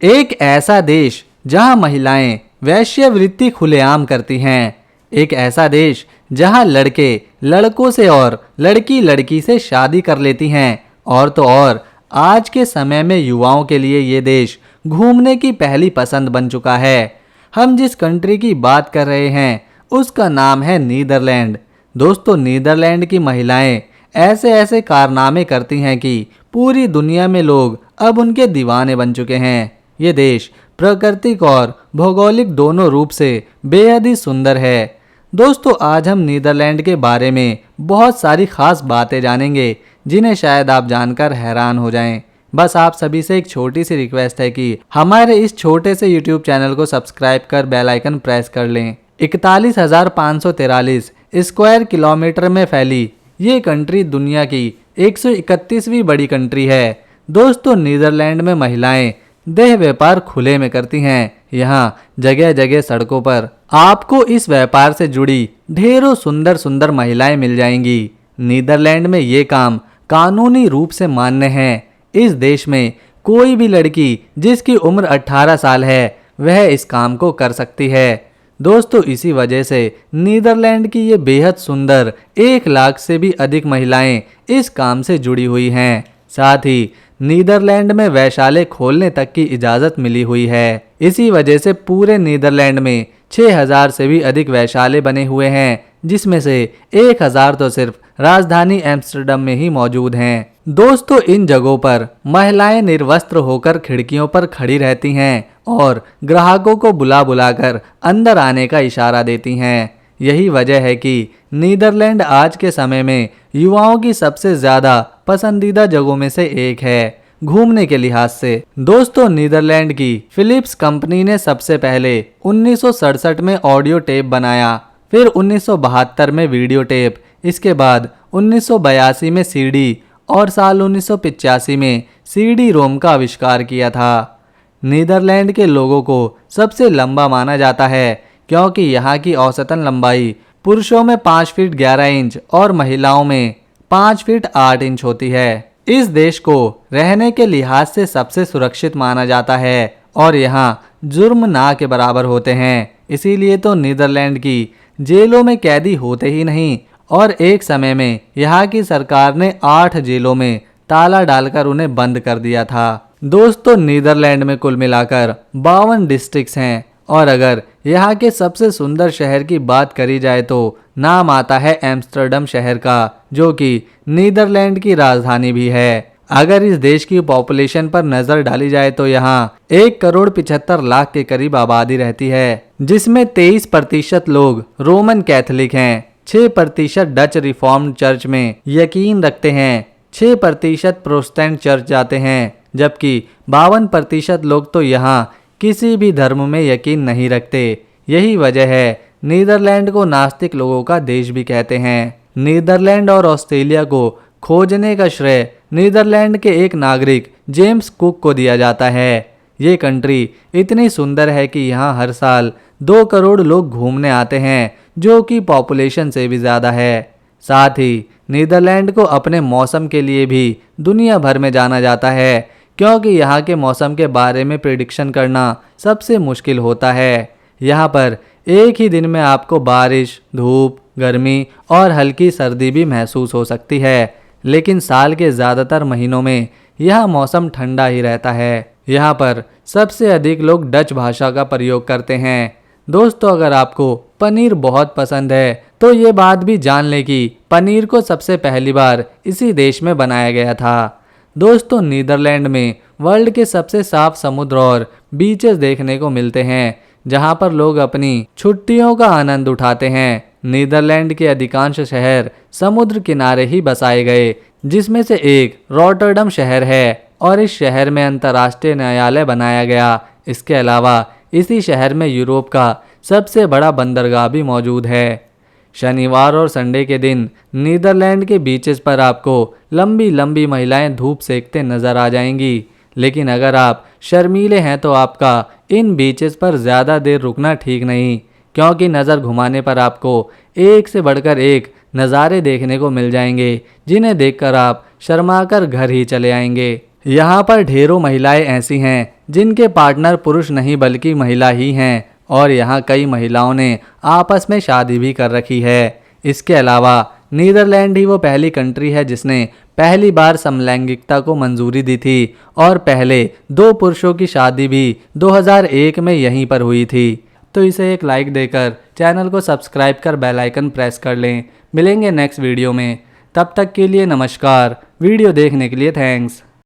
एक ऐसा देश जहां महिलाएं वैश्यवृत्ति खुलेआम करती हैं। एक ऐसा देश जहां लड़के लड़कों से और लड़की लड़की से शादी कर लेती हैं। और तो और आज के समय में युवाओं के लिए ये देश घूमने की पहली पसंद बन चुका है। हम जिस कंट्री की बात कर रहे हैं उसका नाम है नीदरलैंड। दोस्तों, नीदरलैंड की महिलाएं ऐसे ऐसे कारनामे करती हैं कि पूरी दुनिया में लोग अब उनके दीवाने बन चुके हैं। ये देश प्राकृतिक और भौगोलिक दोनों रूप से बेहद ही सुंदर है। दोस्तों, आज हम नीदरलैंड के बारे में बहुत सारी खास बातें जानेंगे जिन्हें शायद आप जानकर हैरान हो जाएं। बस आप सभी से एक छोटी सी रिक्वेस्ट है कि हमारे इस छोटे से YouTube चैनल को सब्सक्राइब कर बेल आइकन प्रेस कर लें। 41,543 स्क्वायर किलोमीटर में फैली ये कंट्री दुनिया की 131वीं बड़ी कंट्री है। दोस्तों, नीदरलैंड में महिलाएं देह व्यापार खुले में करती हैं। यहाँ जगह जगह सड़कों पर आपको इस व्यापार से जुड़ी ढेरों सुंदर सुंदर महिलाएं मिल जाएंगी। नीदरलैंड में ये काम कानूनी रूप से मान्य है। इस देश में कोई भी लड़की जिसकी उम्र 18 साल है वह इस काम को कर सकती है। दोस्तों, इसी वजह से नीदरलैंड की ये बेहद सुंदर 1 लाख से भी अधिक महिलाएं इस काम से जुड़ी हुई हैं। साथ ही नीदरलैंड में वैश्यालय खोलने तक की इजाज़त मिली हुई है। इसी वजह से पूरे नीदरलैंड में 6000 से भी अधिक वैश्यालय बने हुए हैं, जिसमें से 1000 तो सिर्फ राजधानी एम्स्टर्डम में ही मौजूद हैं। दोस्तों, इन जगहों पर महिलाएं निर्वस्त्र होकर खिड़कियों पर खड़ी रहती हैं और ग्राहकों को बुला बुलाकर अंदर आने का इशारा देती हैं। यही वजह है कि नीदरलैंड आज के समय में युवाओं की सबसे ज़्यादा पसंदीदा जगहों में से एक है घूमने के लिहाज से। दोस्तों, नीदरलैंड की फिलिप्स कंपनी ने सबसे पहले 1967 में ऑडियो टेप बनाया, फिर 1972 में वीडियो टेप, इसके बाद 1982 में सीडी और साल 1985 में सीडी रोम का आविष्कार किया था। नीदरलैंड के लोगों को सबसे लंबा माना जाता है क्योंकि यहाँ की औसतन लंबाई पुरुषों में 5 फीट 11 इंच और महिलाओं में 5 फीट 8 इंच होती है। इस देश को रहने के लिहाज से सबसे सुरक्षित माना जाता है और यहाँ जुर्म ना के बराबर होते हैं। इसीलिए तो नीदरलैंड की जेलों में कैदी होते ही नहीं और एक समय में यहाँ की सरकार ने 8 जेलों में ताला डालकर उन्हें बंद कर दिया था। दोस्तों, नीदरलैंड में कुल मिलाकर 52 डिस्ट्रिक्ट्स हैं और अगर यहाँ के सबसे सुंदर शहर की बात करी जाए तो नाम आता है एम्स्टर्डम शहर का, जो कि नीदरलैंड की राजधानी भी है। अगर इस देश की पॉपुलेशन पर नजर डाली जाए तो यहाँ 1,75,00,000 के करीब आबादी रहती है, जिसमें 23% लोग रोमन कैथोलिक हैं, 6% डच रिफॉर्म्ड चर्च में यकीन रखते हैं, 6% प्रोटेस्टेंट चर्च जाते हैं, जबकि 52% लोग तो यहाँ किसी भी धर्म में यकीन नहीं रखते। यही वजह है नीदरलैंड को नास्तिक लोगों का देश भी कहते हैं। नीदरलैंड और ऑस्ट्रेलिया को खोजने का श्रेय नीदरलैंड के एक नागरिक जेम्स कुक को दिया जाता है। ये कंट्री इतनी सुंदर है कि यहाँ हर साल 2 करोड़ लोग घूमने आते हैं, जो कि पॉपुलेशन से भी ज़्यादा है। साथ ही नीदरलैंड को अपने मौसम के लिए भी दुनिया भर में जाना जाता है, क्योंकि यहाँ के मौसम के बारे में प्रिडिक्शन करना सबसे मुश्किल होता है। यहाँ पर एक ही दिन में आपको बारिश, धूप, गर्मी और हल्की सर्दी भी महसूस हो सकती है, लेकिन साल के ज़्यादातर महीनों में यह मौसम ठंडा ही रहता है। यहाँ पर सबसे अधिक लोग डच भाषा का प्रयोग करते हैं। दोस्तों, अगर आपको पनीर बहुत पसंद है तो ये बात भी जान लें कि पनीर को सबसे पहली बार इसी देश में बनाया गया था। दोस्तों, नीदरलैंड में वर्ल्ड के सबसे साफ समुद्र और बीचेस देखने को मिलते हैं, जहां पर लोग अपनी छुट्टियों का आनंद उठाते हैं। नीदरलैंड के अधिकांश शहर समुद्र किनारे ही बसाए गए, जिसमें से एक रॉटरडम शहर है और इस शहर में अंतर्राष्ट्रीय न्यायालय बनाया गया। इसके अलावा इसी शहर में यूरोप का सबसे बड़ा बंदरगाह भी मौजूद है। शनिवार और संडे के दिन नीदरलैंड के बीचेस पर आपको लंबी लंबी महिलाएं धूप सेकते नजर आ जाएंगी, लेकिन अगर आप शर्मीले हैं तो आपका इन बीचेस पर ज़्यादा देर रुकना ठीक नहीं, क्योंकि नज़र घुमाने पर आपको एक से बढ़कर एक नज़ारे देखने को मिल जाएंगे, जिन्हें देखकर आप शर्माकर घर ही चले आएंगे। यहाँ पर ढेरों महिलाएं ऐसी हैं जिनके पार्टनर पुरुष नहीं बल्कि महिला ही हैं और यहाँ कई महिलाओं ने आपस में शादी भी कर रखी है। इसके अलावा नीदरलैंड ही वो पहली कंट्री है जिसने पहली बार समलैंगिकता को मंजूरी दी थी और पहले 2 पुरुषों की शादी भी 2001 में यहीं पर हुई थी। तो इसे एक लाइक देकर चैनल को सब्सक्राइब कर बेल आइकन प्रेस कर लें। मिलेंगे नेक्स्ट वीडियो में, तब तक के लिए नमस्कार। वीडियो देखने के लिए थैंक्स।